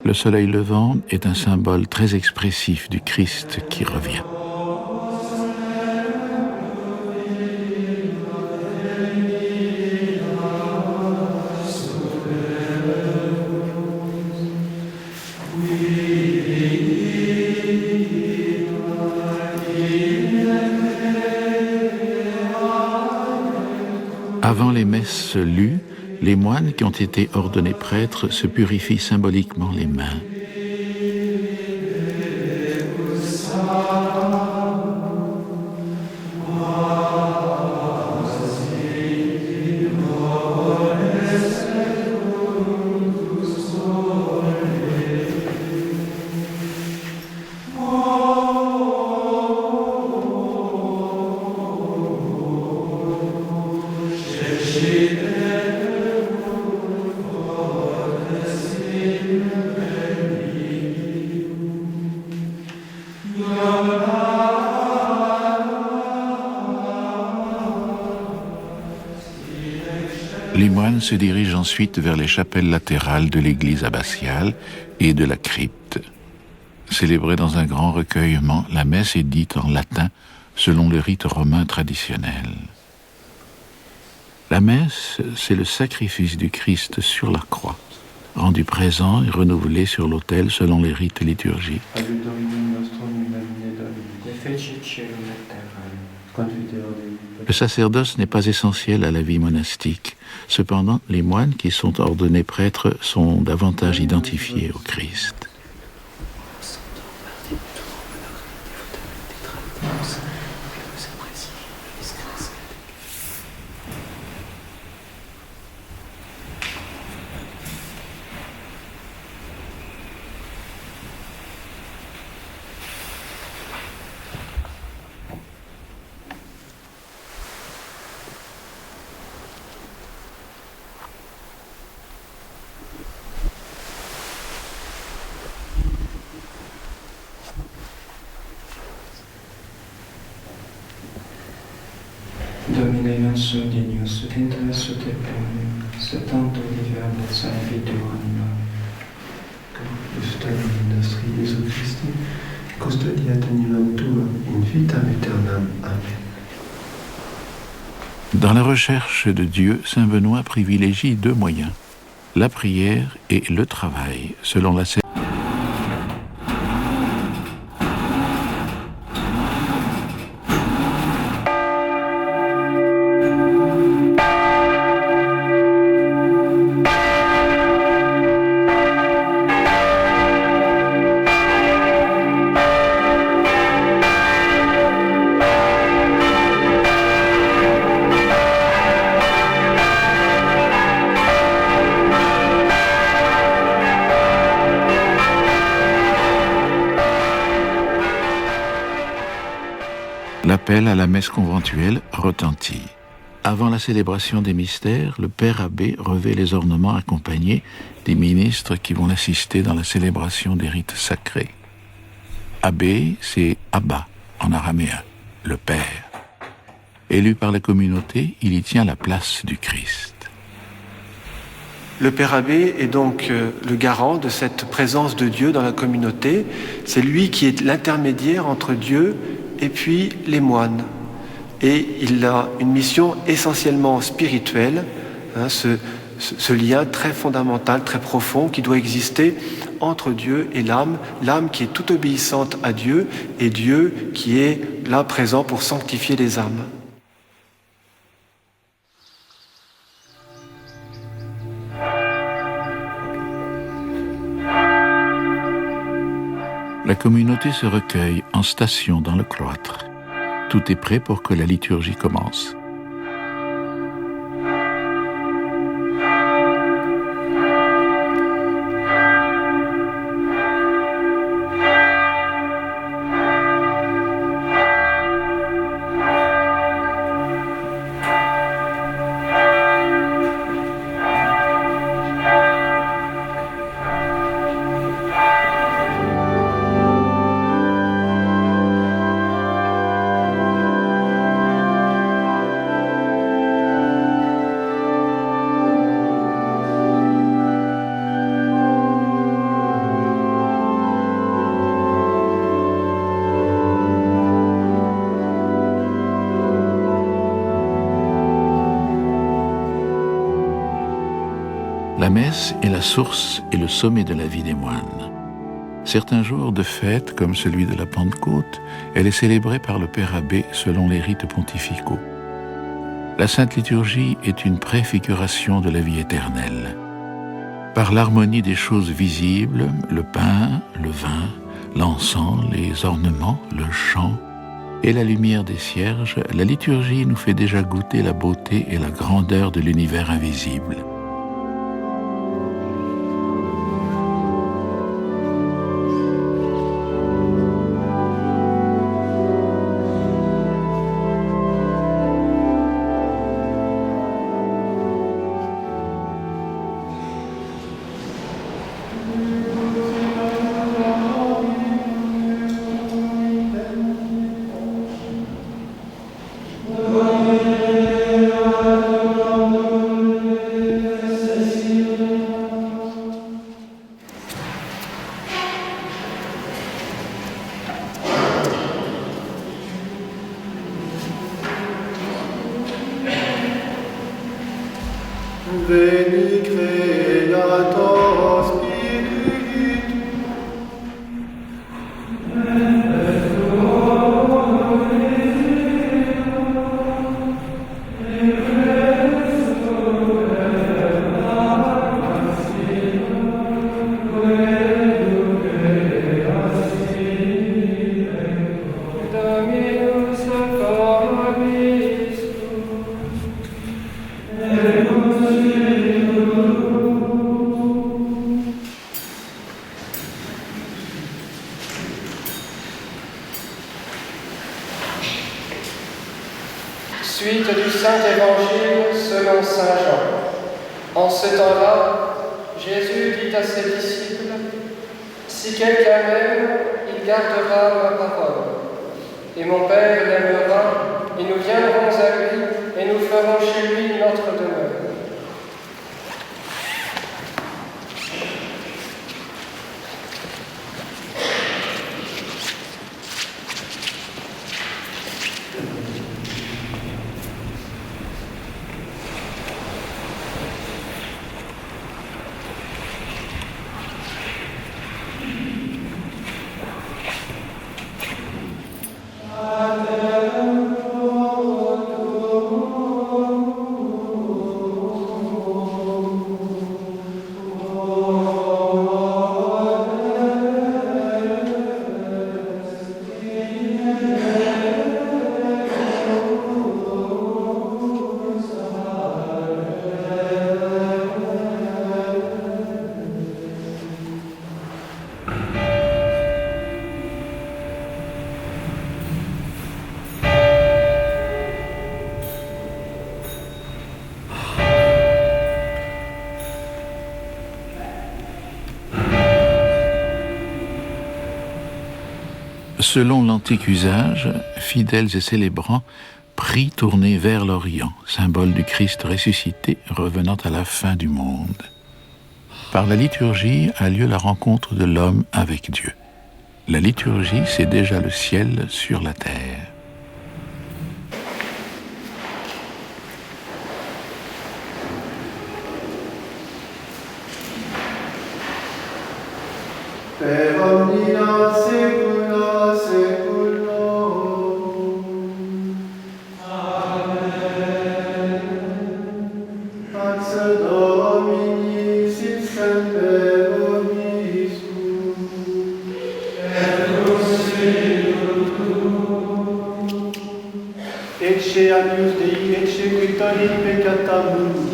Le soleil levant est un symbole très expressif du Christ qui revient. Avant les messes lues, les moines qui ont été ordonnés prêtres se purifient symboliquement les mains. Les moines se dirigent ensuite vers les chapelles latérales de l'église abbatiale et de la crypte. Célébrée dans un grand recueillement, la messe est dite en latin selon le rite romain traditionnel. La messe, c'est le sacrifice du Christ sur la croix, rendu présent et renouvelé sur l'autel selon les rites liturgiques. Le sacerdoce n'est pas essentiel à la vie monastique. Cependant, les moines qui sont ordonnés prêtres sont davantage identifiés au Christ. Domine nostro Deus, ut inter su te plenium, setanto viviam et saevitur anima. Glorificamus nostri Iesu Christi, custodiat animam tuam in vitam aeternam. Amen. Dans la recherche de Dieu, saint Benoît privilégie deux moyens, la prière et le travail, selon la L'appel à la messe conventuelle retentit. Avant la célébration des mystères, le père abbé revêt les ornements accompagnés des ministres qui vont l'assister dans la célébration des rites sacrés. Abbé, c'est Abba en araméen, le Père. Élu par la communauté, il y tient la place du Christ. Le Père Abbé est donc le garant de cette présence de Dieu dans la communauté. C'est lui qui est l'intermédiaire entre Dieu et puis les moines. Et il a une mission essentiellement spirituelle, ce lien très fondamental, très profond qui doit exister entre Dieu et l'âme qui est toute obéissante à Dieu et Dieu qui est là présent pour sanctifier les âmes. La communauté se recueille en station dans le cloître. Tout est prêt pour que la liturgie commence. La messe est la source et le sommet de la vie des moines. Certains jours de fête, comme celui de la Pentecôte, elle est célébrée par le Père Abbé selon les rites pontificaux. La Sainte Liturgie est une préfiguration de la vie éternelle. Par l'harmonie des choses visibles, le pain, le vin, l'encens, les ornements, le chant et la lumière des cierges, la liturgie nous fait déjà goûter la beauté et la grandeur de l'univers invisible. Veni Creator Spiritus. Dominus vobiscum. Suite du Saint-Évangile selon Saint Jean. En ce temps-là, Jésus dit à ses disciples, « Si quelqu'un m'aime, il gardera ma parole. Et mon Père l'aimera, et nous viendrons à lui, et nous ferons chez lui notre demeure. » Selon l'antique usage, fidèles et célébrants prient tournés vers l'Orient, symbole du Christ ressuscité revenant à la fin du monde. Par la liturgie a lieu la rencontre de l'homme avec Dieu. La liturgie, c'est déjà le ciel sur la terre. Per omnia saecula saeculorum. Amen. Pax Domini sit semper vobiscum. Et spiritu tuo. Ecce agnus Dei, ecce qui tollit peccata mundi.